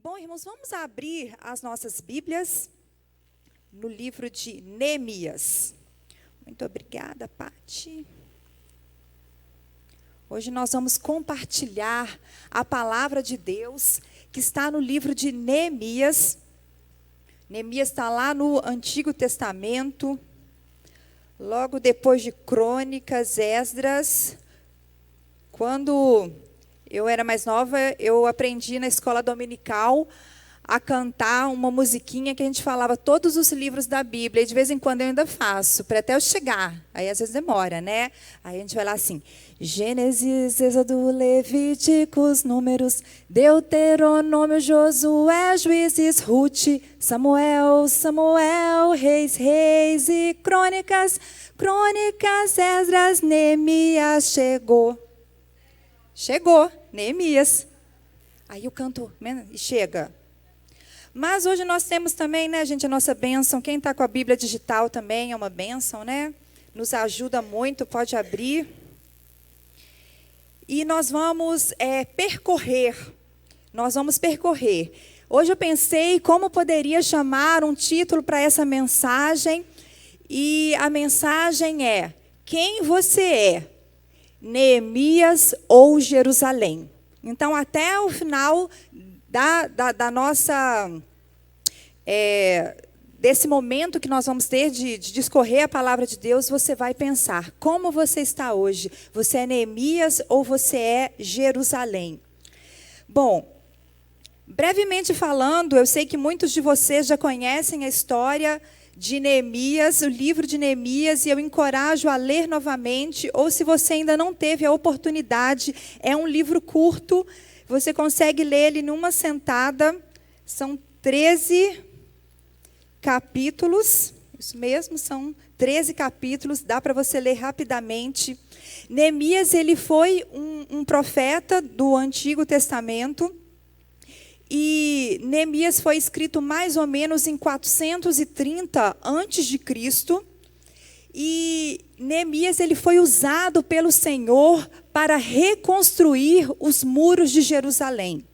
Bom, irmãos, vamos abrir as nossas Bíblias no livro de Neemias. Muito obrigada, Pati. Hoje nós vamos compartilhar a palavra de Deus que está no livro de Neemias. Neemias está lá no Antigo Testamento, logo depois de Crônicas, Esdras. Quando eu era mais nova, eu aprendi na escola dominical a cantar uma musiquinha que a gente falava todos os livros da Bíblia. E de vez em quando eu ainda faço, para até eu chegar. Aí às vezes demora, né? Aí a gente vai lá assim: Gênesis, Êxodo, Levíticos, Números, Deuteronômio, Josué, Juízes, Rute, Samuel, Reis e Crônicas, Esdras, Neemias, Chegou, Neemias. Aí eu canto e chega. Mas hoje nós temos também, né, gente, a nossa bênção. Quem está com a Bíblia digital também é uma bênção, né? Nos ajuda muito, pode abrir. E nós vamos percorrer. Hoje eu pensei como poderia chamar um título para essa mensagem. E a mensagem é: quem você é? Neemias ou Jerusalém? Então, até o final da nossa desse momento que nós vamos ter de discorrer a palavra de Deus, você vai pensar: como você está hoje? Você é Neemias ou você é Jerusalém? Bom, brevemente falando, eu sei que muitos de vocês já conhecem a história de Neemias, o livro de Neemias, e eu encorajo a ler novamente, ou se você ainda não teve a oportunidade, é um livro curto, você consegue ler ele numa sentada, são 13 capítulos, isso mesmo, são 13 capítulos, dá para você ler rapidamente. Neemias, ele foi um profeta do Antigo Testamento, e Neemias foi escrito mais ou menos em 430 a.C. E Neemias, ele foi usado pelo Senhor para reconstruir os muros de Jerusalém.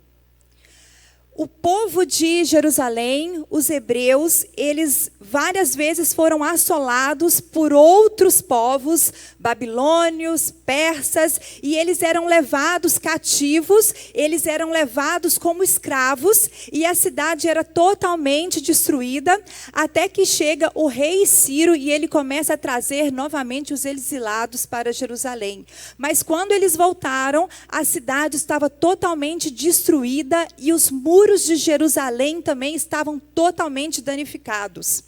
O povo de Jerusalém, os hebreus, eles várias vezes foram assolados por outros povos, babilônios, persas, e eles eram levados cativos, eles eram levados como escravos, e a cidade era totalmente destruída, até que chega o rei Ciro e ele começa a trazer novamente os exilados para Jerusalém. Mas quando eles voltaram, a cidade estava totalmente destruída e os muros de Jerusalém também estavam totalmente danificados.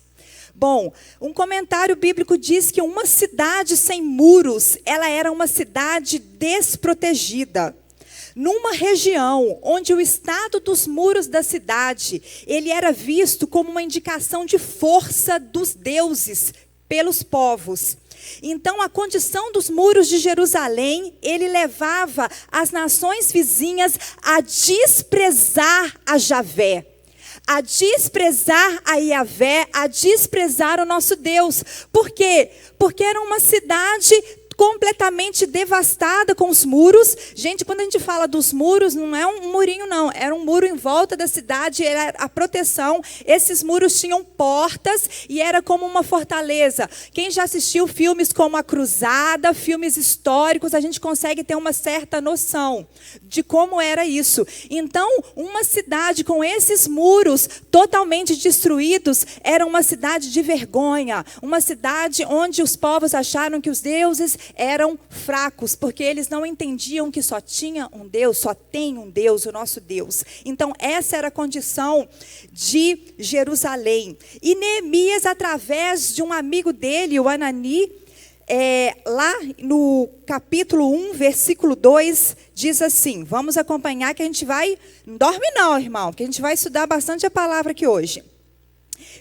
Bom, um comentário bíblico diz que uma cidade sem muros, ela era uma cidade desprotegida. Numa região onde o estado dos muros da cidade, ele era visto como uma indicação de força dos deuses pelos povos. Então, a condição dos muros de Jerusalém, ele levava as nações vizinhas a desprezar a Javé, a desprezar a Iavé, a desprezar o nosso Deus. Por quê? Porque era uma cidade completamente devastada com os muros. Gente, quando a gente fala dos muros, não é um murinho não, era um muro em volta da cidade, era a proteção. Esses muros tinham portas e era como uma fortaleza. Quem já assistiu filmes como A Cruzada, filmes históricos, a gente consegue ter uma certa noção de como era isso. Então, uma cidade com esses muros totalmente destruídos, era uma cidade de vergonha, uma cidade onde os povos acharam que os deuses eram fracos, porque eles não entendiam que só tinha um Deus, só tem um Deus, o nosso Deus. Então, essa era a condição de Jerusalém. E Neemias, através de um amigo dele, o Anani, lá no capítulo 1, versículo 2, diz assim, vamos acompanhar que a gente vai, não dorme não, irmão, porque a gente vai estudar bastante a palavra aqui hoje.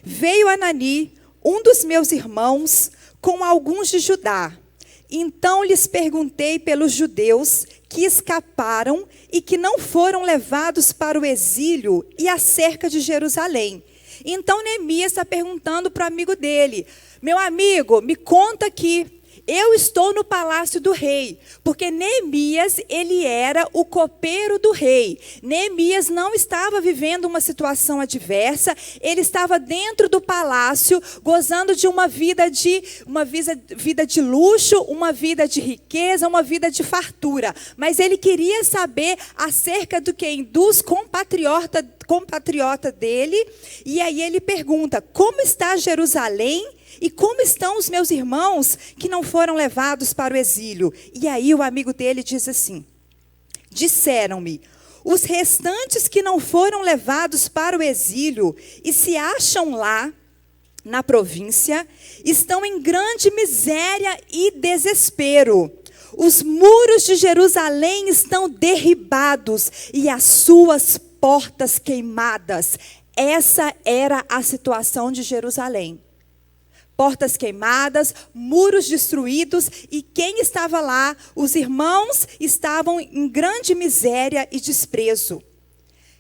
Veio Anani, um dos meus irmãos, com alguns de Judá. Então lhes perguntei pelos judeus que escaparam e que não foram levados para o exílio e acerca de Jerusalém. Então Neemias está perguntando para o amigo dele: meu amigo, me conta aqui, eu estou no palácio do rei, porque Neemias, ele era o copeiro do rei. Neemias não estava vivendo uma situação adversa, ele estava dentro do palácio, gozando de uma vida de luxo, uma vida de riqueza, uma vida de fartura. Mas ele queria saber acerca do quem? Dos compatriota dele, e aí ele pergunta: como está Jerusalém e como estão os meus irmãos que não foram levados para o exílio? E aí o amigo dele diz assim: disseram-me, os restantes que não foram levados para o exílio e se acham lá na província, estão em grande miséria e desespero. Os muros de Jerusalém estão derribados e as suas portas queimadas. Essa era a situação de Jerusalém. Portas queimadas, muros destruídos, e quem estava lá? Os irmãos estavam em grande miséria e desprezo.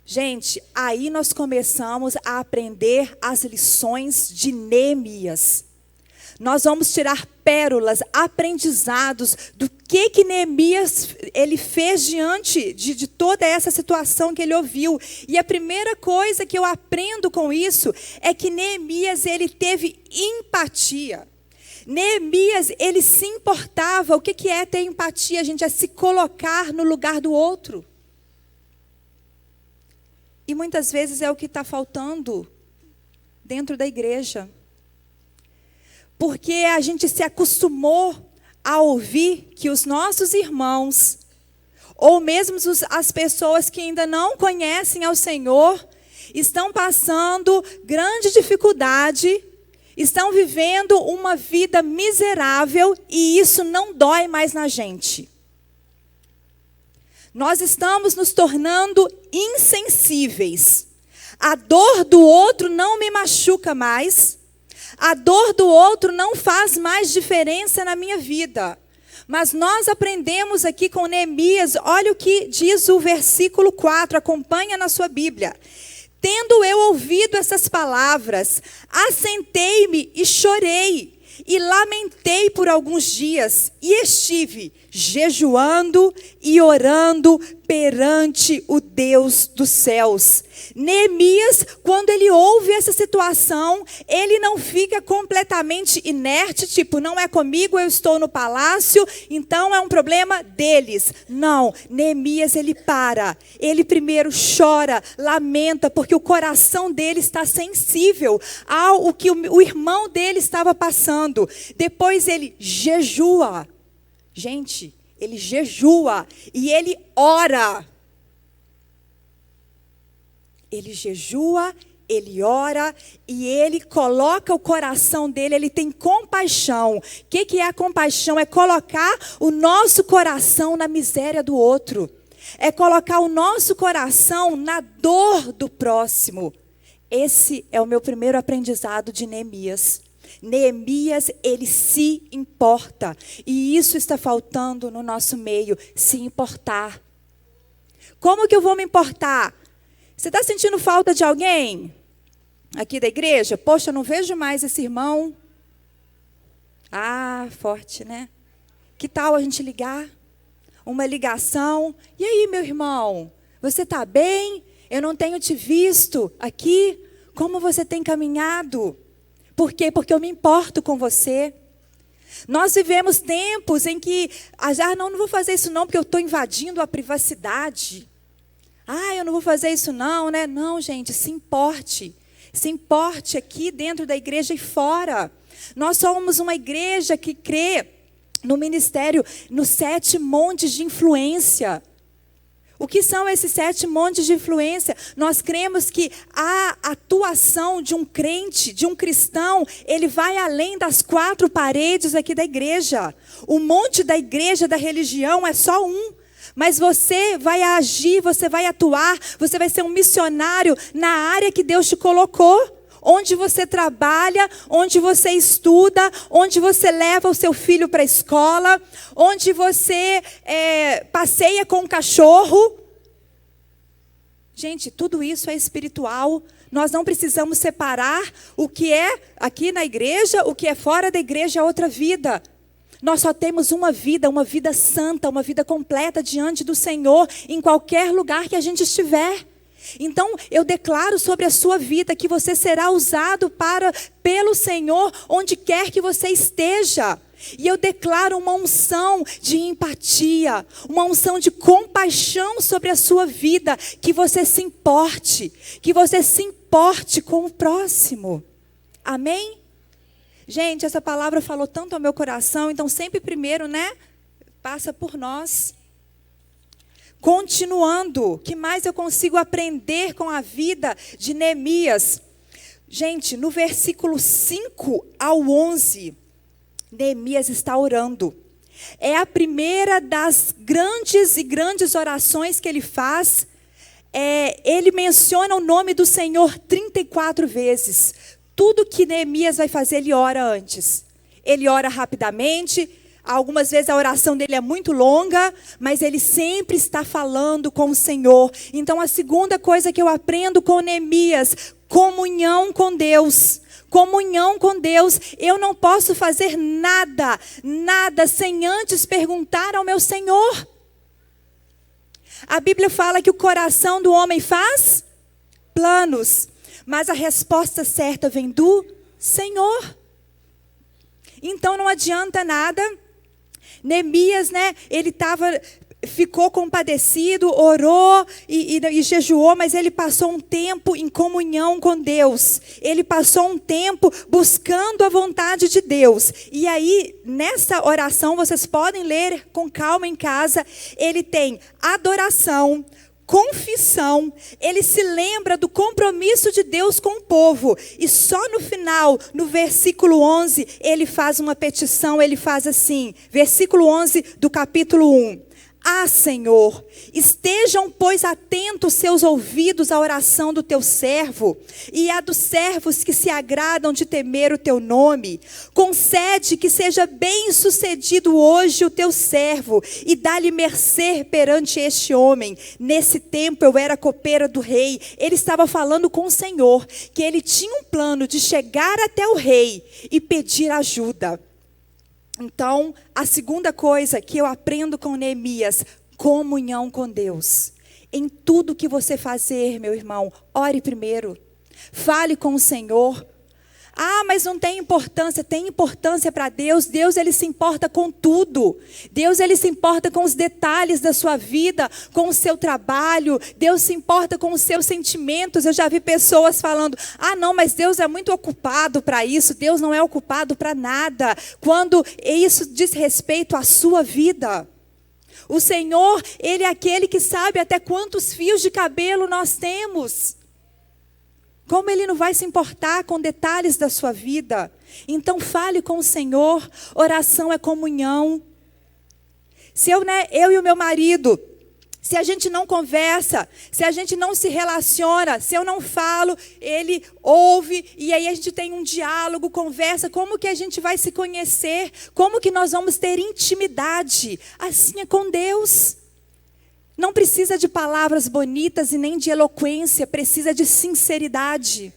Gente, aí nós começamos a aprender as lições de Neemias. Nós vamos tirar pérolas, aprendizados do que Neemias ele fez diante de toda essa situação que ele ouviu. E a primeira coisa que eu aprendo com isso é que Neemias ele teve empatia. Neemias ele se importava. O que é ter empatia, gente? É se colocar no lugar do outro. E muitas vezes é o que está faltando dentro da igreja. Porque a gente se acostumou a ouvir que os nossos irmãos, ou mesmo as pessoas que ainda não conhecem ao Senhor, estão passando grande dificuldade, estão vivendo uma vida miserável, e isso não dói mais na gente. Nós estamos nos tornando insensíveis. A dor do outro não me machuca mais. A dor do outro não faz mais diferença na minha vida. Mas nós aprendemos aqui com Neemias, olha o que diz o versículo 4, acompanha na sua Bíblia. Tendo eu ouvido essas palavras, assentei-me e chorei, e lamentei por alguns dias, e estive jejuando e orando perante o Deus dos céus. Neemias, quando ele ouve essa situação, ele não fica completamente inerte, tipo, não é comigo, eu estou no palácio, então é um problema deles. Não, Neemias ele para, ele primeiro chora, lamenta, porque o coração dele está sensível ao que o irmão dele estava passando. Depois ele jejua. Gente, ele jejua e ele ora. Ele jejua, ele ora e ele coloca o coração dele, ele tem compaixão. O que é a compaixão? É colocar o nosso coração na miséria do outro. É colocar o nosso coração na dor do próximo. Esse é o meu primeiro aprendizado de Neemias. Neemias, ele se importa. E isso está faltando no nosso meio, se importar. Como que eu vou me importar? Você está sentindo falta de alguém aqui da igreja? Poxa, eu não vejo mais esse irmão. Ah, forte, né? Que tal a gente ligar? Uma ligação. E aí, meu irmão? Você está bem? Eu não tenho te visto aqui. Como você tem caminhado? Por quê? Porque eu me importo com você. Nós vivemos tempos em que, não vou fazer isso não, porque eu estou invadindo a privacidade. Eu não vou fazer isso não, né? Não, gente, se importe. Se importe aqui dentro da igreja e fora. Nós somos uma igreja que crê no ministério, nos 7 montes de influência. O que são esses 7 montes de influência? Nós cremos que a atuação de um crente, de um cristão, ele vai além das 4 paredes aqui da igreja. O monte da igreja, da religião, é só um. Mas você vai agir, você vai atuar, você vai ser um missionário na área que Deus te colocou. Onde você trabalha, onde você estuda, onde você leva o seu filho para a escola, onde você passeia com o cachorro. Gente, tudo isso é espiritual. Nós não precisamos separar o que é aqui na igreja, o que é fora da igreja é outra vida. Nós só temos uma vida santa, uma vida completa diante do Senhor, em qualquer lugar que a gente estiver. Então, eu declaro sobre a sua vida que você será usado pelo Senhor, onde quer que você esteja. E eu declaro uma unção de empatia, uma unção de compaixão sobre a sua vida, que você se importe com o próximo. Amém? Gente, essa palavra falou tanto ao meu coração, então sempre primeiro, passa por nós. Continuando, o que mais eu consigo aprender com a vida de Neemias? Gente, no versículo 5 ao 11, Neemias está orando. É a primeira das grandes orações que ele faz. Ele menciona o nome do Senhor 34 vezes. Tudo que Neemias vai fazer, ele ora antes. Ele ora rapidamente. Algumas vezes a oração dele é muito longa, mas ele sempre está falando com o Senhor. Então a segunda coisa que eu aprendo com Neemias, comunhão com Deus. Comunhão com Deus. Eu não posso fazer nada sem antes perguntar ao meu Senhor. A Bíblia fala que o coração do homem faz planos, mas a resposta certa vem do Senhor. Então não adianta nada. Neemias, ele ficou compadecido, orou e jejuou, mas ele passou um tempo em comunhão com Deus. Ele passou um tempo buscando a vontade de Deus. E aí, nessa oração, vocês podem ler com calma em casa, ele tem adoração, confissão, ele se lembra do compromisso de Deus com o povo. E só no final, no versículo 11, ele faz uma petição, ele faz assim, versículo 11 do capítulo 1. Ah, Senhor, estejam, pois, atentos seus ouvidos à oração do teu servo e à dos servos que se agradam de temer o teu nome. Concede que seja bem sucedido hoje o teu servo e dá-lhe mercê perante este homem. Nesse tempo eu era copeira do rei. Ele estava falando com o Senhor, que ele tinha um plano de chegar até o rei e pedir ajuda. Então, a segunda coisa que eu aprendo com Neemias, comunhão com Deus. Em tudo que você fazer, meu irmão, ore primeiro. Fale com o Senhor. Ah, mas não tem importância. Tem importância para Deus. Deus, ele se importa com tudo. Deus, ele se importa com os detalhes da sua vida, com o seu trabalho. Deus se importa com os seus sentimentos. Eu já vi pessoas falando, não, mas Deus é muito ocupado para isso. Deus não é ocupado para nada. Quando isso diz respeito à sua vida. O Senhor, ele é aquele que sabe até quantos fios de cabelo nós temos. Como ele não vai se importar com detalhes da sua vida? Então fale com o Senhor. Oração é comunhão. Se eu e o meu marido, se a gente não conversa, se a gente não se relaciona, se eu não falo, ele ouve, e aí a gente tem um diálogo, conversa, como que a gente vai se conhecer? Como que nós vamos ter intimidade? Assim é com Deus. Não precisa de palavras bonitas e nem de eloquência, precisa de sinceridade.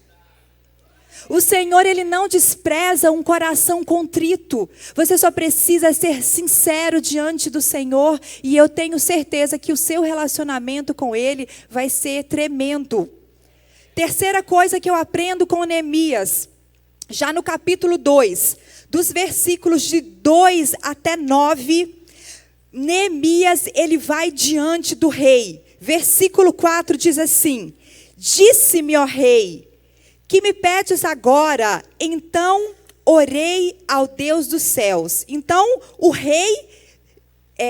O Senhor, ele não despreza um coração contrito. Você só precisa ser sincero diante do Senhor, e eu tenho certeza que o seu relacionamento com ele vai ser tremendo. Terceira coisa que eu aprendo com Neemias, já no capítulo 2, dos versículos de 2 até 9, Neemias, ele vai diante do rei. Versículo 4 diz assim: disse-me, ó rei, que me pedes agora? Então orei ao Deus dos céus. Então o rei,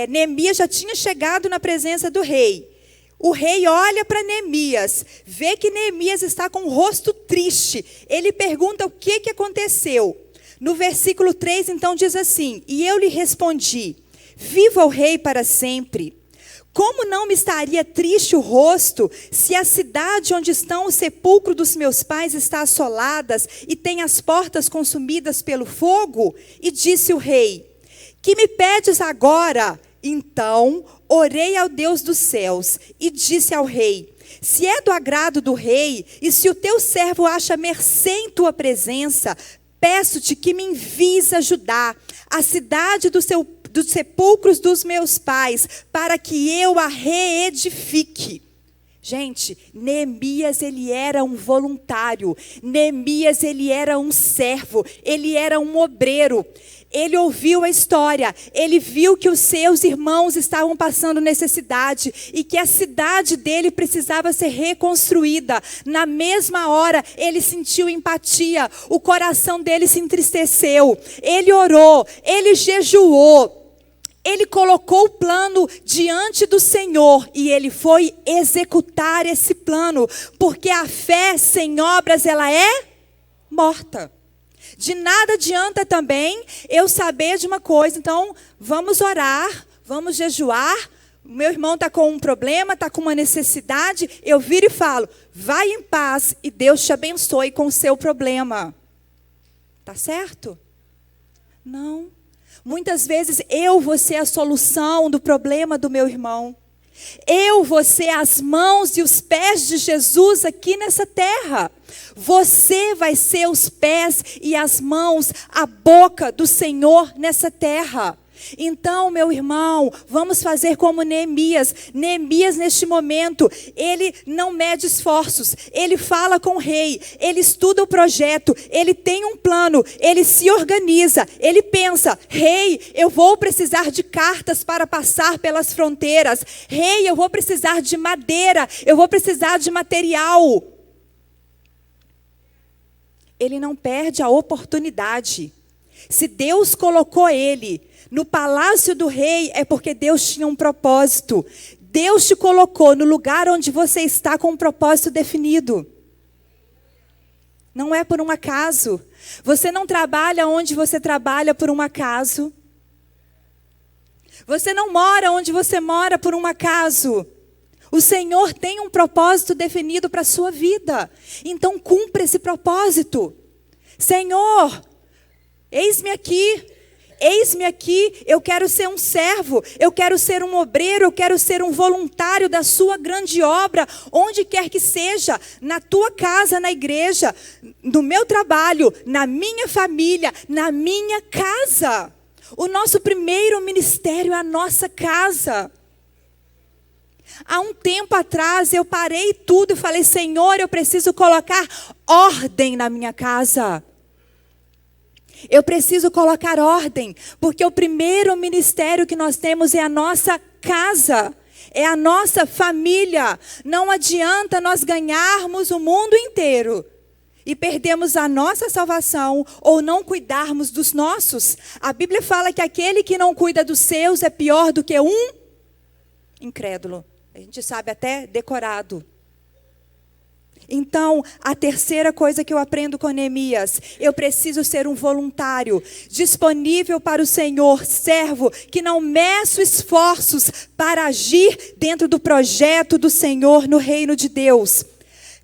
Neemias já tinha chegado na presença do rei. O rei olha para Neemias, vê que Neemias está com o rosto triste. Ele pergunta o que aconteceu. No versículo 3 então diz assim: e eu lhe respondi: viva o rei para sempre. Como não me estaria triste o rosto, se a cidade onde estão o sepulcro dos meus pais está assolada e tem as portas consumidas pelo fogo? E disse o rei: que me pedes agora? Então orei ao Deus dos céus e disse ao rei: se é do agrado do rei, e se o teu servo acha mercê em tua presença, peço-te que me envies a Judá, a cidade dos sepulcros dos meus pais, para que eu a reedifique. Gente, Neemias, ele era um voluntário. Neemias, ele era um servo. Ele era um obreiro. Ele ouviu a história. Ele viu que os seus irmãos estavam passando necessidade e que a cidade dele precisava ser reconstruída. Na mesma hora, ele sentiu empatia. O coração dele se entristeceu. Ele orou. Ele jejuou. Ele colocou o plano diante do Senhor e ele foi executar esse plano, porque a fé sem obras, ela é morta. De nada adianta também eu saber de uma coisa, então vamos orar, vamos jejuar, meu irmão está com um problema, está com uma necessidade, eu viro e falo, vai em paz e Deus te abençoe com o seu problema. Tá certo? Não. Muitas vezes eu vou ser a solução do problema do meu irmão. Eu vou ser as mãos e os pés de Jesus aqui nessa terra. Você vai ser os pés e as mãos, a boca do Senhor nessa terra. Então, meu irmão, vamos fazer como Neemias. Neemias, neste momento, ele não mede esforços. Ele fala com o rei, ele estuda o projeto, ele tem um plano, ele se organiza, ele pensa, rei, eu vou precisar de cartas para passar pelas fronteiras. Rei, eu vou precisar de madeira, eu vou precisar de material. Ele não perde a oportunidade. Se Deus colocou ele no palácio do rei, é porque Deus tinha um propósito. Deus te colocou no lugar onde você está com um propósito definido. Não é por um acaso. Você não trabalha onde você trabalha por um acaso. Você não mora onde você mora por um acaso. O Senhor tem um propósito definido para a sua vida. Então cumpra esse propósito. Senhor, eis-me aqui. Eis-me aqui, eu quero ser um servo, eu quero ser um obreiro, eu quero ser um voluntário da sua grande obra, onde quer que seja, na tua casa, na igreja, no meu trabalho, na minha família, na minha casa. O nosso primeiro ministério é a nossa casa. Há um tempo atrás eu parei tudo e falei, Senhor, eu preciso colocar ordem na minha casa. Eu preciso colocar ordem, porque o primeiro ministério que nós temos é a nossa casa, é a nossa família. Não adianta nós ganharmos o mundo inteiro e perdermos a nossa salvação ou não cuidarmos dos nossos. A Bíblia fala que aquele que não cuida dos seus é pior do que um incrédulo. A gente sabe até decorado. Então, a terceira coisa que eu aprendo com Neemias, eu preciso ser um voluntário, disponível para o Senhor, servo, que não meço esforços para agir dentro do projeto do Senhor no reino de Deus.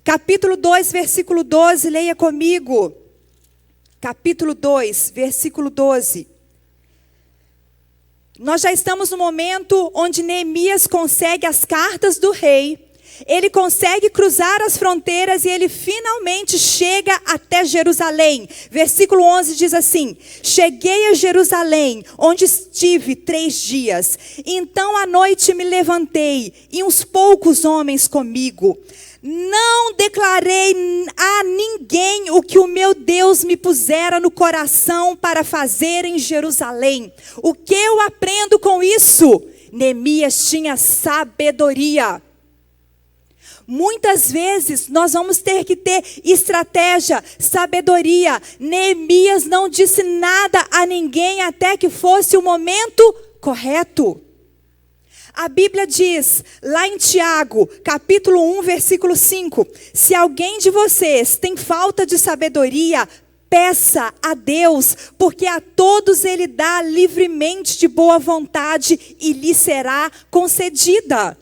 Capítulo 2, versículo 12, leia comigo. Capítulo 2, versículo 12. Nós já estamos no momento onde Neemias consegue as cartas do rei. Ele consegue cruzar as fronteiras e ele finalmente chega até Jerusalém. Versículo 11 diz assim: cheguei a Jerusalém, onde estive 3 dias. Então à noite me levantei e uns poucos homens comigo. Não declarei a ninguém o que o meu Deus me pusera no coração para fazer em Jerusalém. O que eu aprendo com isso? Neemias tinha sabedoria. Muitas vezes nós vamos ter que ter estratégia, sabedoria. Neemias não disse nada a ninguém até que fosse o momento correto. A Bíblia diz, lá em Tiago, capítulo 1, versículo 5, se alguém de vocês tem falta de sabedoria, peça a Deus, porque a todos Ele dá livremente de boa vontade e lhe será concedida.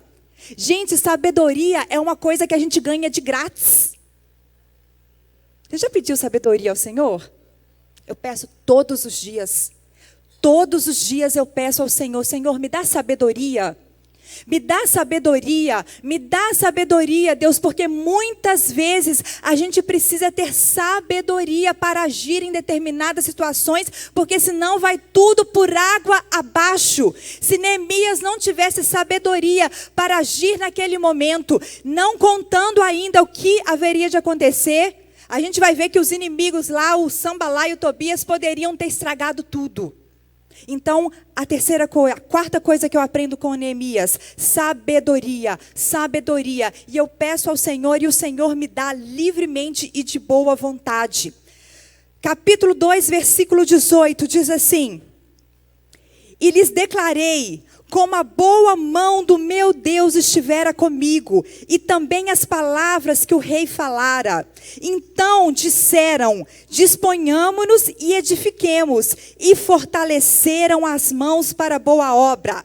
Gente, sabedoria é uma coisa que a gente ganha de grátis. Você já pediu sabedoria ao Senhor? Eu peço todos os dias. Todos os dias eu peço ao Senhor, Senhor, me dá sabedoria. Me dá sabedoria, Deus, porque muitas vezes a gente precisa ter sabedoria para agir em determinadas situações, porque senão vai tudo por água abaixo. Se Neemias não tivesse sabedoria para agir naquele momento, não contando ainda o que haveria de acontecer, a gente vai ver que os inimigos lá, o Sanbalá e o Tobias, poderiam ter estragado tudo. Então, a quarta coisa que eu aprendo com Neemias, sabedoria. E eu peço ao Senhor e o Senhor me dá livremente e de boa vontade. Capítulo 2, versículo 18, diz assim: E lhes declarei, como a boa mão do meu Deus estivera comigo, e também as palavras que o rei falara. Então disseram, disponhamo-nos e edifiquemos, e fortaleceram as mãos para a boa obra.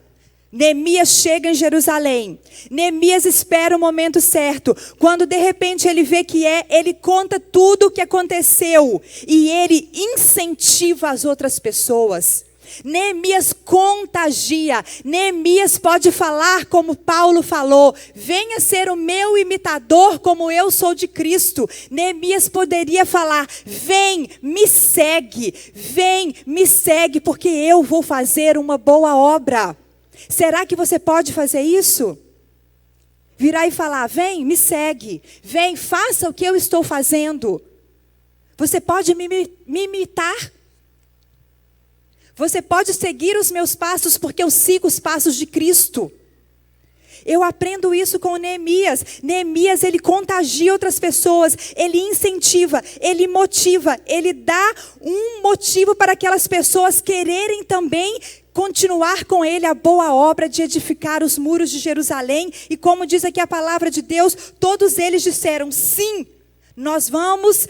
Neemias chega em Jerusalém. Neemias espera o momento certo. Quando de repente ele vê ele conta tudo o que aconteceu, e ele incentiva as outras pessoas. Neemias contagia. Neemias pode falar como Paulo falou: venha ser o meu imitador como eu sou de Cristo. Neemias poderia falar: vem, me segue, porque eu vou fazer uma boa obra. Será que você pode fazer isso? Virar e falar: vem, me segue, vem, faça o que eu estou fazendo. Você pode me imitar? Você pode seguir os meus passos, porque eu sigo os passos de Cristo. Eu aprendo isso com Neemias. Neemias, ele contagia outras pessoas, ele incentiva, ele motiva, ele dá um motivo para aquelas pessoas quererem também continuar com ele a boa obra de edificar os muros de Jerusalém. E como diz aqui a palavra de Deus, todos eles disseram: sim, nós vamos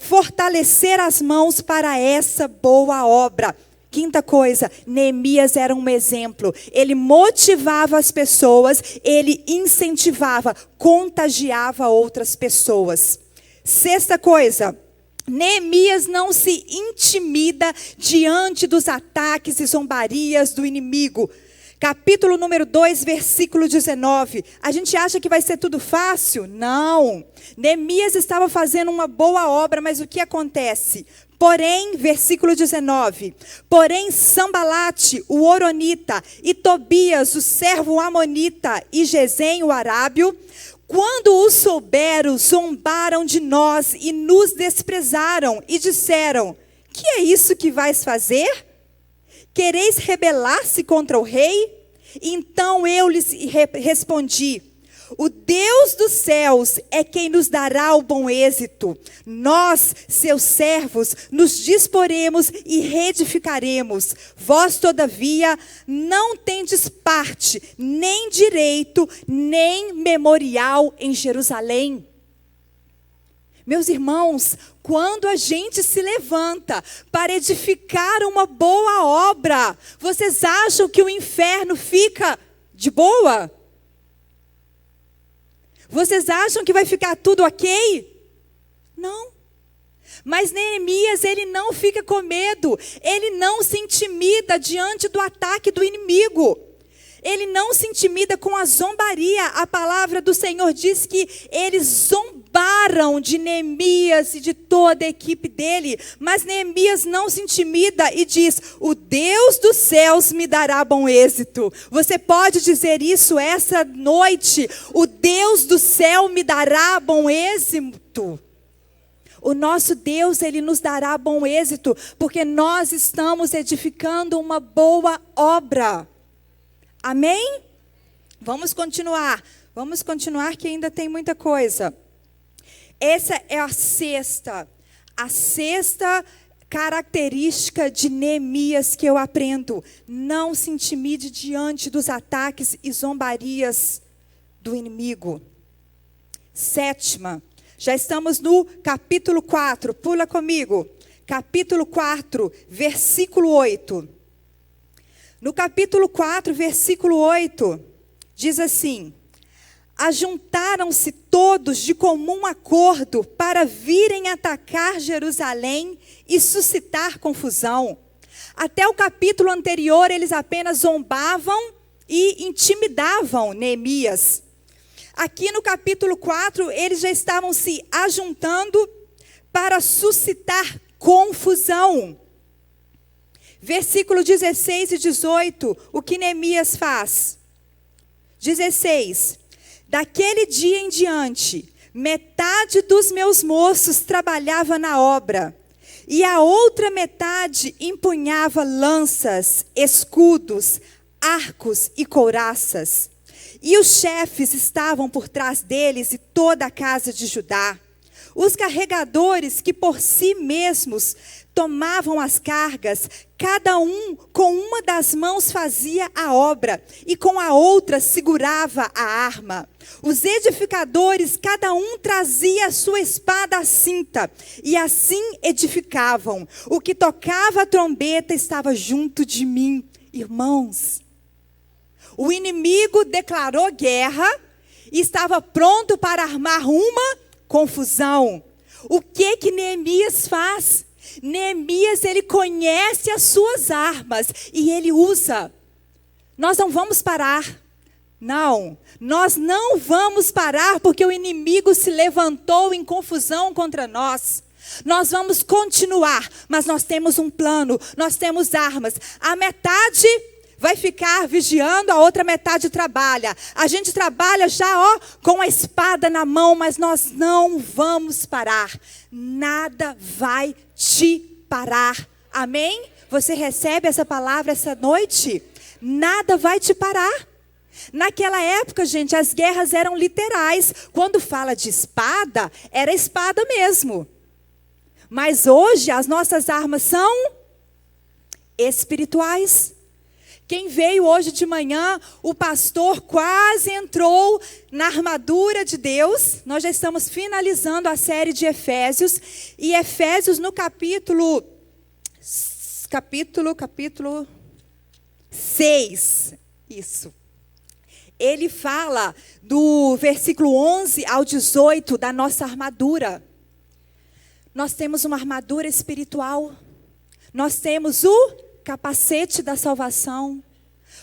fortalecer as mãos para essa boa obra. Quinta coisa, Neemias era um exemplo. Ele motivava as pessoas, ele incentivava, contagiava outras pessoas. Sexta coisa, Neemias não se intimida diante dos ataques e zombarias do inimigo. Capítulo número 2, versículo 19. A gente acha que vai ser tudo fácil? Não. Neemias estava fazendo uma boa obra, mas o que acontece? Porém, versículo 19, porém Sambalate, o Horonita, e Tobias, o servo amonita, e Gesem, o arábio, quando o souberam, zombaram de nós e nos desprezaram, e disseram: que é isso que vais fazer? Quereis rebelar-se contra o rei? Então eu lhes respondi: o Deus dos céus é quem nos dará o bom êxito. Nós, seus servos, nos disporemos e reedificaremos. Vós, todavia, não tendes parte, nem direito, nem memorial em Jerusalém. Meus irmãos, quando a gente se levanta para edificar uma boa obra, vocês acham que o inferno fica de boa? Vocês acham que vai ficar tudo ok? Não. Mas Neemias, ele não fica com medo. Ele não se intimida diante do ataque do inimigo. Ele não se intimida com a zombaria. A palavra do Senhor diz que eles zombaram de Neemias e de toda a equipe dele. Mas Neemias não se intimida e diz: o Deus dos céus me dará bom êxito. Você pode dizer isso essa noite: o Deus do céu me dará bom êxito. O nosso Deus, ele nos dará bom êxito, porque nós estamos edificando uma boa obra. Amém? Vamos continuar que ainda tem muita coisa. Essa é a sexta característica de Neemias que eu aprendo. Não se intimide diante dos ataques e zombarias do inimigo. Sétima, já estamos no capítulo 4, pula comigo. Capítulo 4, versículo 8. No capítulo 4, versículo 8, diz assim: ajuntaram-se todos de comum acordo para virem atacar Jerusalém e suscitar confusão. Até o capítulo anterior, eles apenas zombavam e intimidavam Neemias. Aqui no capítulo 4, eles já estavam se ajuntando para suscitar confusão. Versículo 16 e 18, o que Neemias faz? 16. Daquele dia em diante, metade dos meus moços trabalhava na obra, e a outra metade empunhava lanças, escudos, arcos e couraças. E os chefes estavam por trás deles e toda a casa de Judá. Os carregadores que por si mesmos tomavam as cargas, cada um com uma das mãos fazia a obra e com a outra segurava a arma. Os edificadores, cada um trazia a sua espada à cinta e assim edificavam. O que tocava a trombeta estava junto de mim. Irmãos, o inimigo declarou guerra e estava pronto para armar uma confusão. O que Neemias faz? Neemias, ele conhece as suas armas e ele usa. Nós não vamos parar. Não, nós não vamos parar porque o inimigo se levantou em confusão contra nós. Nós vamos continuar, mas nós temos um plano, nós temos armas. A metade vai ficar vigiando, a outra metade trabalha. A gente trabalha já, com a espada na mão, mas nós não vamos parar. Nada vai te parar. Amém? Você recebe essa palavra essa noite? Nada vai te parar. Naquela época, gente, as guerras eram literais. Quando fala de espada, era espada mesmo. Mas hoje as nossas armas são espirituais. Quem veio hoje de manhã, o pastor quase entrou na armadura de Deus. Nós já estamos finalizando a série de Efésios. E Efésios no capítulo 6. Isso. Ele fala do versículo 11 ao 18 da nossa armadura. Nós temos uma armadura espiritual. Nós temos o capacete da salvação.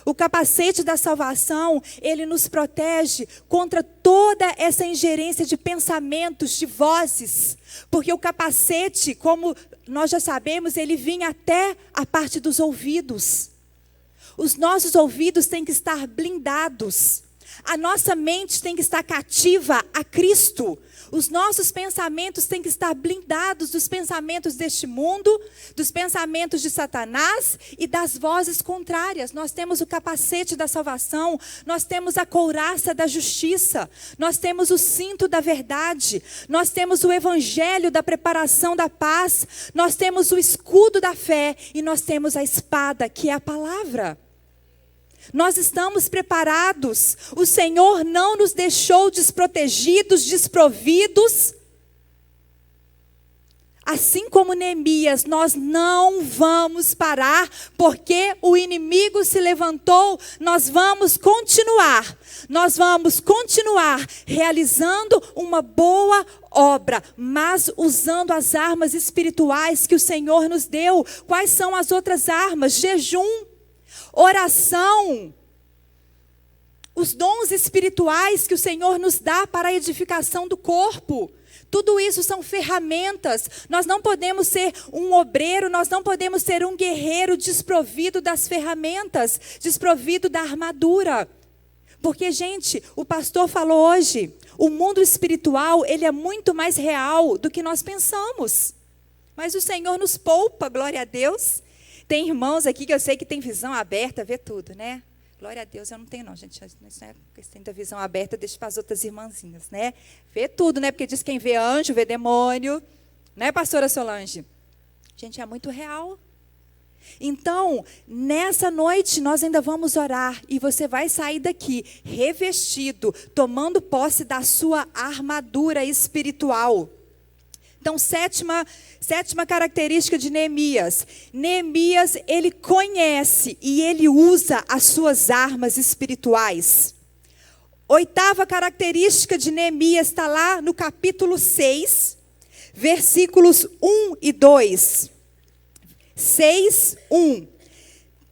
O capacete da salvação, ele nos protege contra toda essa ingerência de pensamentos, de vozes. Porque o capacete, como nós já sabemos, ele vinha até a parte dos ouvidos. Os nossos ouvidos têm que estar blindados. A nossa mente tem que estar cativa a Cristo. Os nossos pensamentos têm que estar blindados dos pensamentos deste mundo, dos pensamentos de Satanás e das vozes contrárias. Nós temos o capacete da salvação, nós temos a couraça da justiça, nós temos o cinto da verdade, nós temos o evangelho da preparação da paz, nós temos o escudo da fé e nós temos a espada, que é a palavra. Nós estamos preparados. O Senhor não nos deixou desprotegidos, desprovidos. Assim como Neemias, nós não vamos parar, porque o inimigo se levantou. Nós vamos continuar realizando uma boa obra, mas usando as armas espirituais que o Senhor nos deu. Quais são as outras armas? Jejum, oração, os dons espirituais que o Senhor nos dá para a edificação do corpo. Tudo isso são ferramentas. Nós não podemos ser um obreiro, nós não podemos ser um guerreiro desprovido das ferramentas, desprovido da armadura. Porque, gente, o pastor falou hoje, o mundo espiritual, ele é muito mais real do que nós pensamos. Mas o Senhor nos poupa, glória a Deus. Tem irmãos aqui que eu sei que tem visão aberta, vê tudo, né? Glória a Deus, eu não tenho não, gente. Isso é questão da visão aberta, deixa para as outras irmãzinhas, né? Vê tudo, né? Porque diz quem vê anjo, vê demônio. Né, pastora Solange? Gente, é muito real. Então, nessa noite, nós ainda vamos orar. E você vai sair daqui revestido, tomando posse da sua armadura espiritual. Então, sétima característica de Neemias. Neemias, ele conhece e ele usa as suas armas espirituais. Oitava característica de Neemias está lá no capítulo 6, versículos 1 e 2. 6, 1.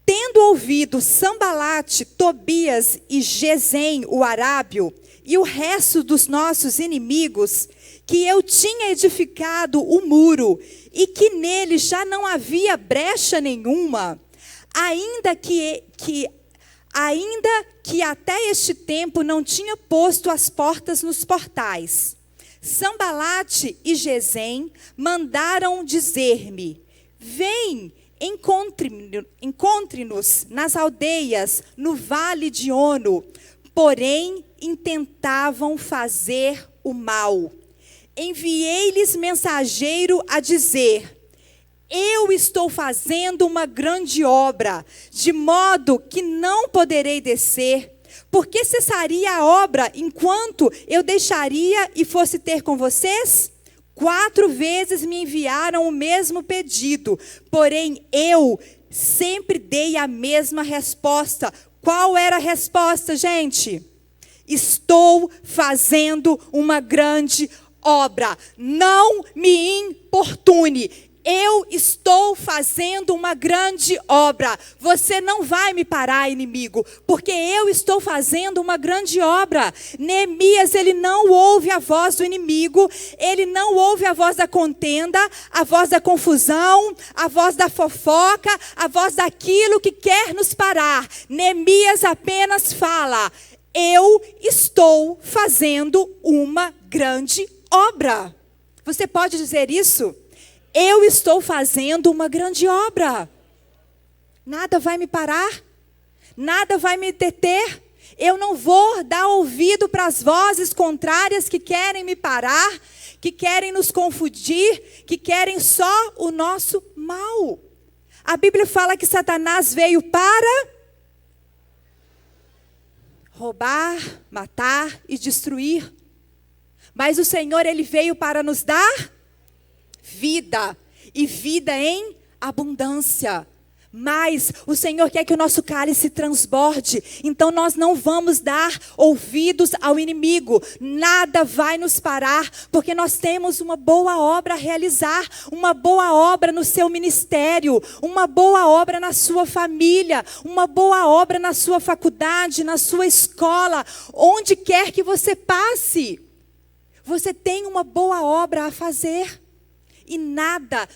Tendo ouvido Sambalate, Tobias e Gesem, o arábio, e o resto dos nossos inimigos, que eu tinha edificado o muro, e que nele já não havia brecha nenhuma, ainda que até este tempo não tinha posto as portas nos portais. Sambalate e Gesem mandaram dizer-me: vem, encontre-nos nas aldeias, no vale de Ono. Porém, intentavam fazer o mal. Enviei-lhes mensageiro a dizer: eu estou fazendo uma grande obra, de modo que não poderei descer. Porque cessaria a obra enquanto eu deixaria e fosse ter com vocês? 4 vezes me enviaram o mesmo pedido, porém eu sempre dei a mesma resposta. Qual era a resposta, gente? Estou fazendo uma grande obra, não me importune. Eu estou fazendo uma grande obra. Você não vai me parar, inimigo, porque eu estou fazendo uma grande obra. Neemias, ele não ouve a voz do inimigo, ele não ouve a voz da contenda, a voz da confusão, a voz da fofoca, a voz daquilo que quer nos parar. Neemias apenas fala: eu estou fazendo uma grande obra. Você pode dizer isso? Eu estou fazendo uma grande obra. Nada vai me parar, nada vai me deter. Eu não vou dar ouvido para as vozes contrárias que querem me parar, que querem nos confundir, que querem só o nosso mal. A Bíblia fala que Satanás veio para roubar, matar e destruir. Mas o Senhor, ele veio para nos dar vida, e vida em abundância. Mas o Senhor quer que o nosso cálice transborde. Então nós não vamos dar ouvidos ao inimigo. Nada vai nos parar, porque nós temos uma boa obra a realizar. Uma boa obra no seu ministério, uma boa obra na sua família, uma boa obra na sua faculdade, na sua escola, onde quer que você passe. Você tem uma boa obra a fazer. E nada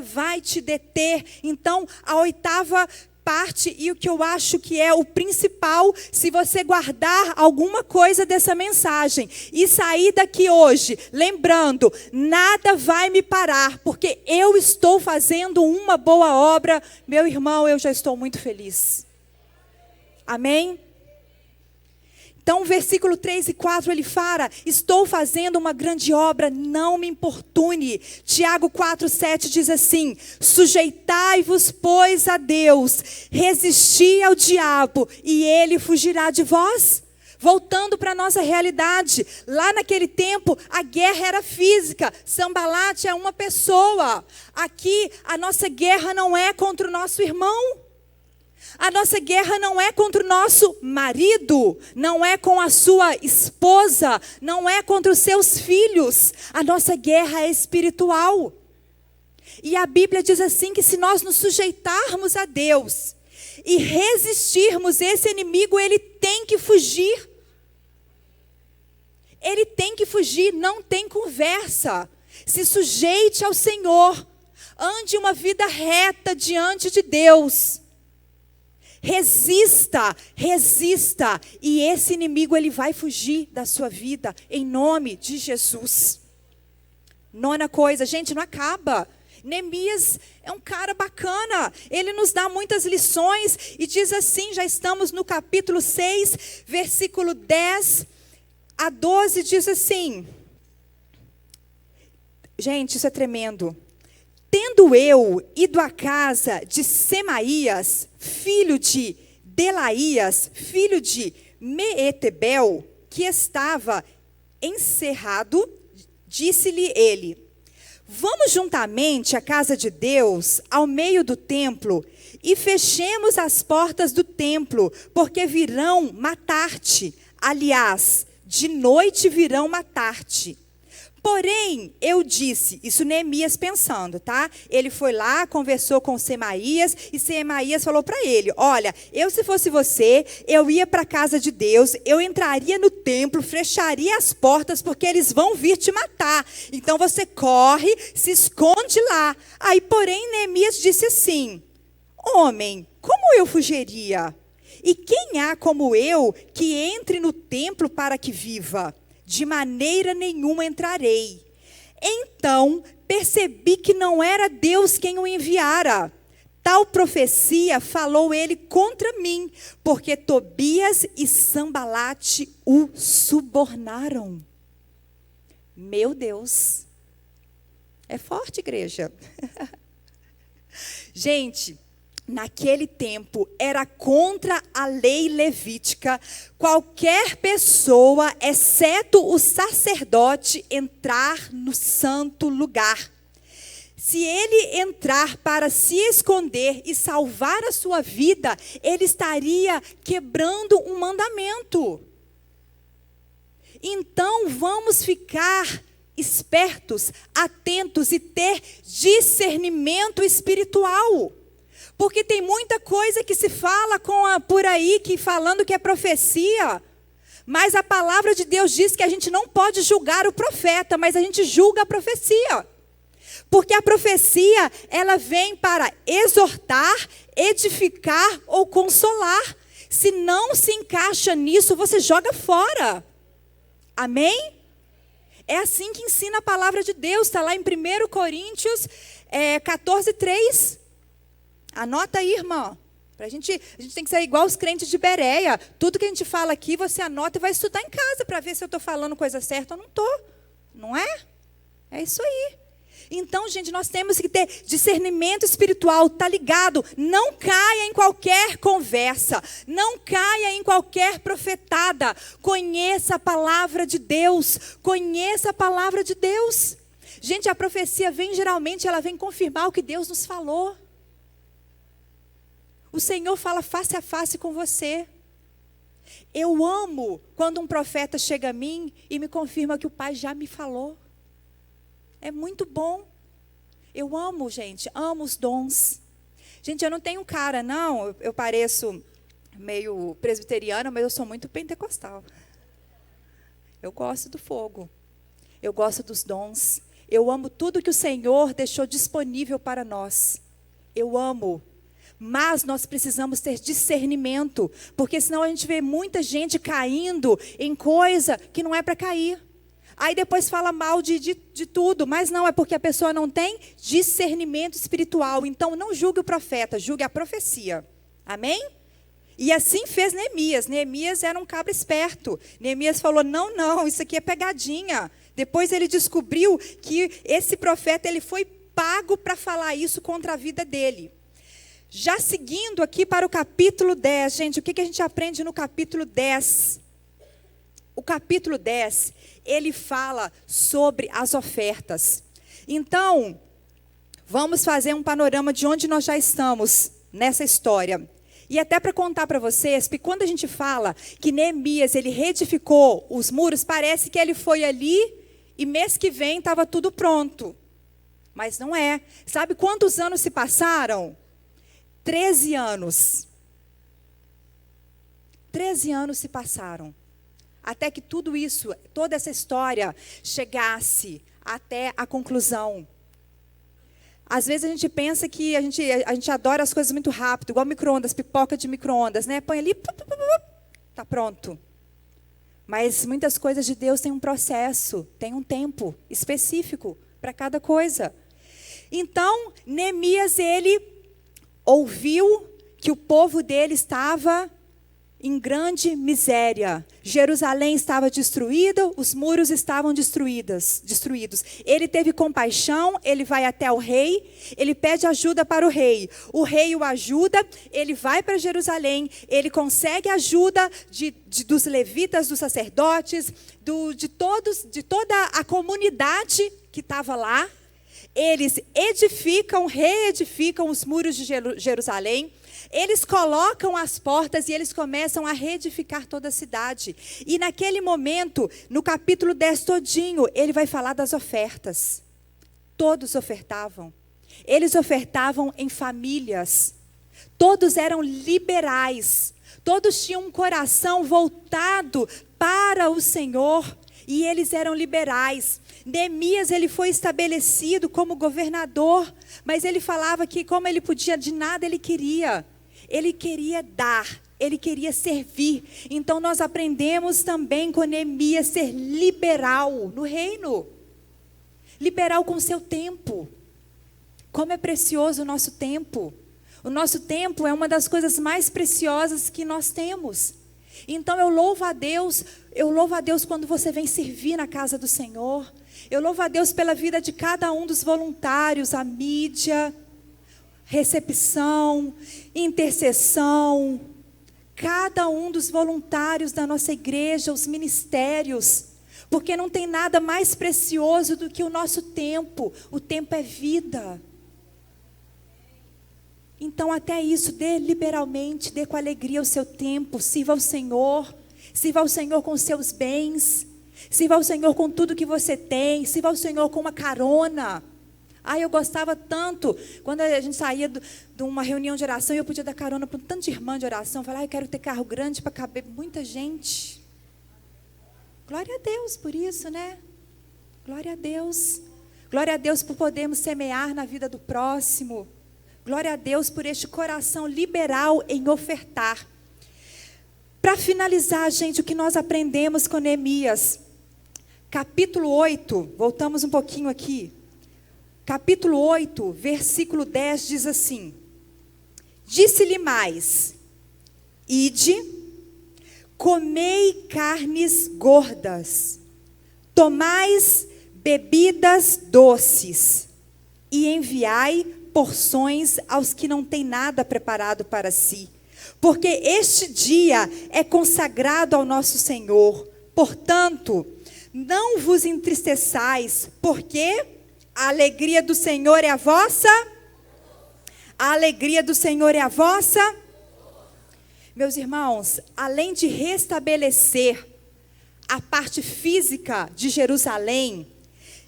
vai te deter. Então, a 8ª parte, e o que eu acho que é o principal, se você guardar alguma coisa dessa mensagem e sair daqui hoje, lembrando, nada vai me parar, porque eu estou fazendo uma boa obra, meu irmão, eu já estou muito feliz. Amém? Então, versículo 3 e 4, ele fala: estou fazendo uma grande obra, não me importune. Tiago 4:7 diz assim: sujeitai-vos, pois, a Deus, resisti ao diabo, e ele fugirá de vós. Voltando para a nossa realidade, lá naquele tempo, a guerra era física. Sambalate é uma pessoa. Aqui, a nossa guerra não é contra o nosso irmão. A nossa guerra não é contra o nosso marido, não é com a sua esposa, não é contra os seus filhos. A nossa guerra é espiritual. E a Bíblia diz assim que se nós nos sujeitarmos a Deus e resistirmos, esse inimigo, ele tem que fugir. Ele tem que fugir, não tem conversa. Se sujeite ao Senhor, ande uma vida reta diante de Deus. Resista, e esse inimigo, ele vai fugir da sua vida, em nome de Jesus. 9ª coisa, gente, não acaba. Neemias é um cara bacana, ele nos dá muitas lições, e diz assim, já estamos no capítulo 6, versículo 10 a 12, diz assim, gente, isso é tremendo. Tendo eu ido à casa de Semaías, filho de Delaías, filho de Meetebel, que estava encerrado, disse-lhe ele: vamos juntamente à casa de Deus, ao meio do templo, e fechemos as portas do templo, porque virão matar-te. Aliás, de noite virão matar-te. Porém, eu disse, isso Neemias pensando, tá? Ele foi lá, conversou com Semaías, e Semaías falou para ele, olha, se fosse você, eu ia para a casa de Deus, eu entraria no templo, fecharia as portas, porque eles vão vir te matar. Então você corre, se esconde lá. Aí, porém, Neemias disse assim, homem, como eu fugiria? E quem há como eu que entre no templo para que viva? De maneira nenhuma entrarei. Então percebi que não era Deus quem o enviara. Tal profecia falou ele contra mim, porque Tobias e Sambalate o subornaram. Meu Deus. É forte, igreja. Gente, naquele tempo, era contra a lei levítica qualquer pessoa, exceto o sacerdote, entrar no santo lugar. Se ele entrar para se esconder e salvar a sua vida, ele estaria quebrando um mandamento. Então, vamos ficar espertos, atentos e ter discernimento espiritual. Porque tem muita coisa que se fala por aí, falando que é profecia. Mas a palavra de Deus diz que a gente não pode julgar o profeta, mas a gente julga a profecia. Porque a profecia, ela vem para exortar, edificar ou consolar. Se não se encaixa nisso, você joga fora. Amém? É assim que ensina a palavra de Deus. Está lá em 1 Coríntios 14:3. Anota aí, irmão. A gente tem que ser igual os crentes de Bereia. Tudo que a gente fala aqui, você anota e vai estudar em casa para ver se eu estou falando coisa certa ou não estou. Não é? É isso aí. Então, gente, nós temos que ter discernimento espiritual, tá ligado? Não caia em qualquer conversa, não caia em qualquer profetada. Conheça a palavra de Deus, conheça a palavra de Deus. Gente, a profecia geralmente, ela vem confirmar o que Deus nos falou. O Senhor fala face a face com você. Eu amo quando um profeta chega a mim e me confirma que o Pai já me falou. É muito bom. Eu amo, gente, amo os dons. Gente, eu não tenho cara, não. Eu pareço meio presbiteriana, mas eu sou muito pentecostal. Eu gosto do fogo. Eu gosto dos dons. Eu amo tudo que o Senhor deixou disponível para nós. Eu amo. Mas nós precisamos ter discernimento, porque senão a gente vê muita gente caindo em coisa que não é para cair. Aí depois fala mal de tudo, mas não, é porque a pessoa não tem discernimento espiritual. Então não julgue o profeta, julgue a profecia. Amém? E assim fez Neemias. Neemias era um cabra esperto. Neemias falou, não, isso aqui é pegadinha. Depois ele descobriu que esse profeta ele foi pago para falar isso contra a vida dele. Já seguindo aqui para o capítulo 10, gente, o que a gente aprende no capítulo 10? O capítulo 10, ele fala sobre as ofertas. Então, vamos fazer um panorama de onde nós já estamos nessa história. E até para contar para vocês, que quando a gente fala que Neemias, ele reedificou os muros, parece que ele foi ali e mês que vem estava tudo pronto. Mas não é. Sabe quantos anos se passaram? 13 anos. 13 anos se passaram. Até que tudo isso, toda essa história, chegasse até a conclusão. Às vezes a gente pensa que a gente adora as coisas muito rápido, igual micro-ondas, pipoca de micro-ondas, né? Põe ali, está pronto. Mas muitas coisas de Deus têm um processo, tem um tempo específico para cada coisa. Então, Neemias, ele ouviu que o povo dele estava em grande miséria. Jerusalém estava destruída, os muros estavam destruídos. Ele teve compaixão, ele vai até o rei, ele pede ajuda para o rei. O rei o ajuda, ele vai para Jerusalém, ele consegue ajuda dos levitas, dos sacerdotes, de toda a comunidade que estava lá. Eles reedificam os muros de Jerusalém. Eles colocam as portas e eles começam a reedificar toda a cidade. E naquele momento, no capítulo 10 todinho, ele vai falar das ofertas. Todos ofertavam. Eles ofertavam em famílias. Todos eram liberais. Todos tinham um coração voltado para o Senhor. E eles eram liberais. Neemias, ele foi estabelecido como governador. Mas ele falava que como ele podia, de nada ele queria. Ele queria dar. Ele queria servir. Então nós aprendemos também com Neemias ser liberal no reino. Liberal com o seu tempo. Como é precioso o nosso tempo. O nosso tempo é uma das coisas mais preciosas que nós temos. Então eu louvo a Deus quando você vem servir na casa do Senhor. Eu louvo a Deus pela vida de cada um dos voluntários, a mídia, recepção, intercessão. Cada um dos voluntários da nossa igreja, os ministérios. Porque não tem nada mais precioso do que o nosso tempo. O tempo é vida. Então até isso, dê liberalmente, dê com alegria o seu tempo. Sirva ao Senhor com os seus bens. Sirva ao Senhor com tudo que você tem. Sirva ao Senhor com uma carona. Eu gostava tanto, quando a gente saía de uma reunião de oração, eu podia dar carona para um tanto de irmã de oração. Falar, eu quero ter carro grande para caber muita gente. Glória a Deus por isso, né? Glória a Deus. Glória a Deus por podermos semear na vida do próximo. Glória a Deus por este coração liberal em ofertar. Para finalizar, gente, o que nós aprendemos com Neemias. Capítulo 8, voltamos um pouquinho aqui. Capítulo 8, versículo 10 diz assim: Disse-lhe mais: Ide, comei carnes gordas, tomais bebidas doces, e enviai porções aos que não têm nada preparado para si. Porque este dia é consagrado ao nosso Senhor. Portanto, não vos entristeçais, porque a alegria do Senhor é a vossa? A alegria do Senhor é a vossa? Meus irmãos, além de restabelecer a parte física de Jerusalém,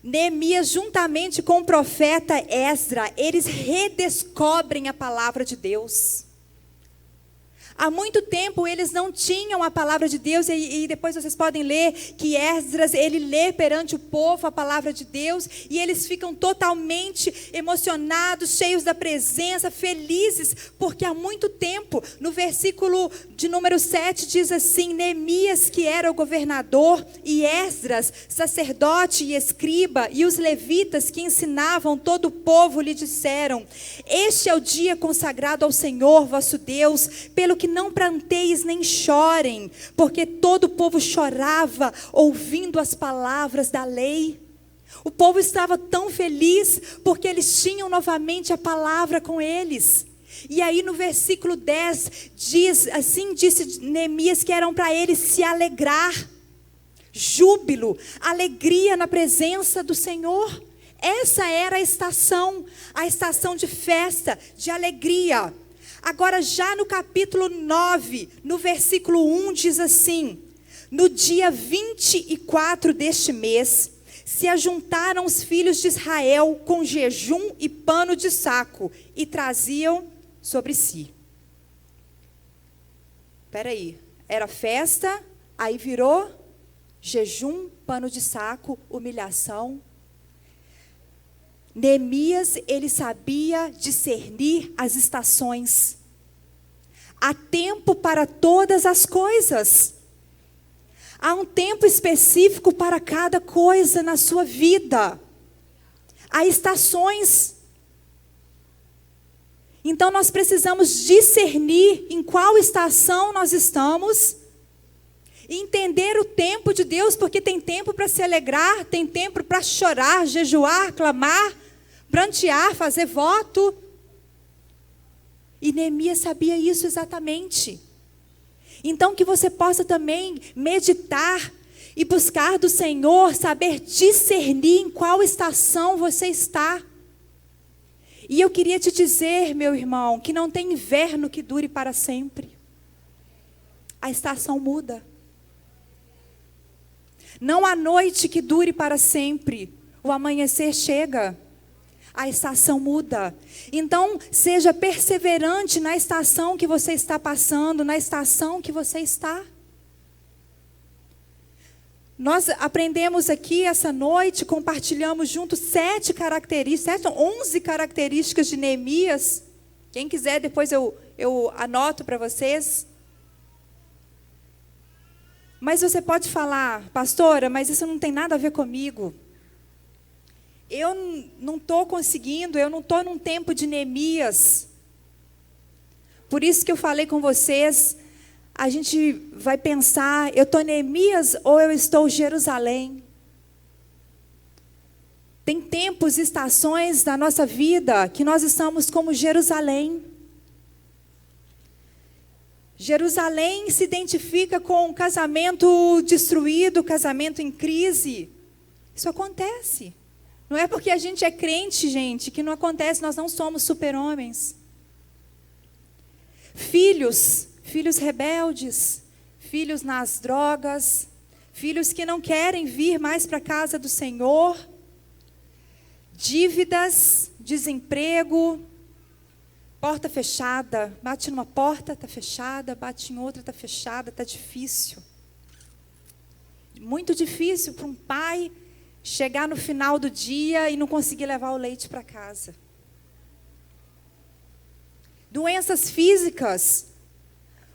Neemias, juntamente com o profeta Esdra, eles redescobrem a palavra de Deus. Há muito tempo eles não tinham a palavra de Deus, e depois vocês podem ler que Esdras, ele lê perante o povo a palavra de Deus, e eles ficam totalmente emocionados, cheios da presença, felizes, porque há muito tempo, no versículo de número 7, diz assim: Neemias, que era o governador, e Esdras, sacerdote e escriba, e os levitas que ensinavam todo o povo, lhe disseram: Este é o dia consagrado ao Senhor vosso Deus, pelo que não pranteis nem chorem, porque todo o povo chorava ouvindo as palavras da lei. O povo estava tão feliz porque eles tinham novamente a palavra com eles. E aí no versículo 10 diz, assim disse Neemias, que eram para eles se alegrar, júbilo, alegria na presença do Senhor. Essa era a estação de festa, de alegria. Agora já no capítulo 9, no versículo 1 diz assim: No dia 24 deste mês, se ajuntaram os filhos de Israel com jejum e pano de saco, e traziam sobre si. Espera aí, era festa, aí virou jejum, pano de saco, humilhação. Neemias, ele sabia discernir as estações. Há tempo para todas as coisas. Há um tempo específico para cada coisa na sua vida. Há estações. Então nós precisamos discernir em qual estação nós estamos. Entender o tempo de Deus, porque tem tempo para se alegrar, tem tempo para chorar, jejuar, clamar, prantear, fazer voto. E Neemias sabia isso exatamente. Então que você possa também meditar e buscar do Senhor, saber discernir em qual estação você está. E eu queria te dizer, meu irmão, que não tem inverno que dure para sempre. A estação muda. Não há noite que dure para sempre. O amanhecer chega. A estação muda. Então, seja perseverante na estação que você está passando, na estação que você está. Nós aprendemos aqui essa noite, compartilhamos juntos 11 características de Neemias. Quem quiser, depois eu anoto para vocês. Mas você pode falar, pastora, mas isso não tem nada a ver comigo. Eu não estou conseguindo, eu não estou num tempo de Neemias. Por isso que eu falei com vocês, a gente vai pensar, eu estou Neemias ou eu estou Jerusalém? Tem tempos e estações da nossa vida que nós estamos como Jerusalém. Jerusalém se identifica com um casamento destruído, casamento em crise. Isso acontece. Não é porque a gente é crente, gente, que não acontece, nós não somos super-homens. Filhos rebeldes, filhos nas drogas, filhos que não querem vir mais para a casa do Senhor, dívidas, desemprego, porta fechada, bate numa porta, está fechada, bate em outra, está fechada, está difícil. Muito difícil para um pai chegar no final do dia e não conseguir levar o leite para casa. Doenças físicas.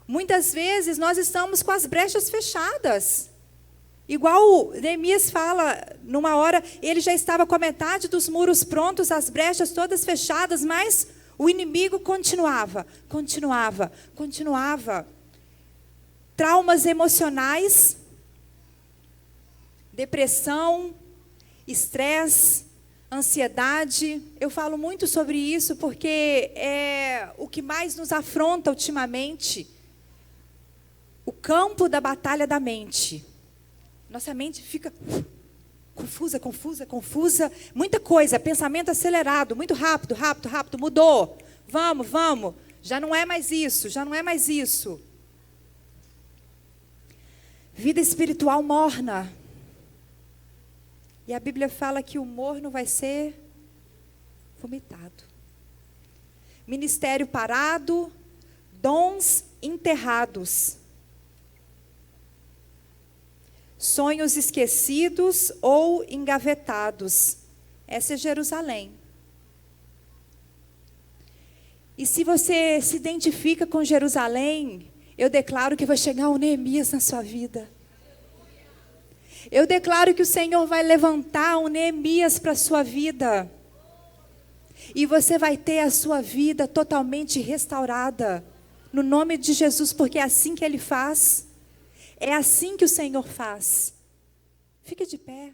Muitas vezes nós estamos com as brechas fechadas. Igual Neemias fala, numa hora, ele já estava com a metade dos muros prontos, as brechas todas fechadas, mas o inimigo continuava. Traumas emocionais, depressão, estresse, ansiedade. Eu falo muito sobre isso porque é o que mais nos afronta ultimamente. O campo da batalha da mente. Nossa mente fica confusa. Muita coisa, pensamento acelerado, muito rápido, mudou. Vamos. Já não é mais isso. Vida espiritual morna. E a Bíblia fala que o morno vai ser vomitado. Ministério parado, dons enterrados. Sonhos esquecidos ou engavetados. Essa é Jerusalém. E se você se identifica com Jerusalém, eu declaro que vai chegar um Neemias na sua vida. Eu declaro que o Senhor vai levantar um Neemias para a sua vida. E você vai ter a sua vida totalmente restaurada. No nome de Jesus, porque é assim que Ele faz. É assim que o Senhor faz. Fique de pé.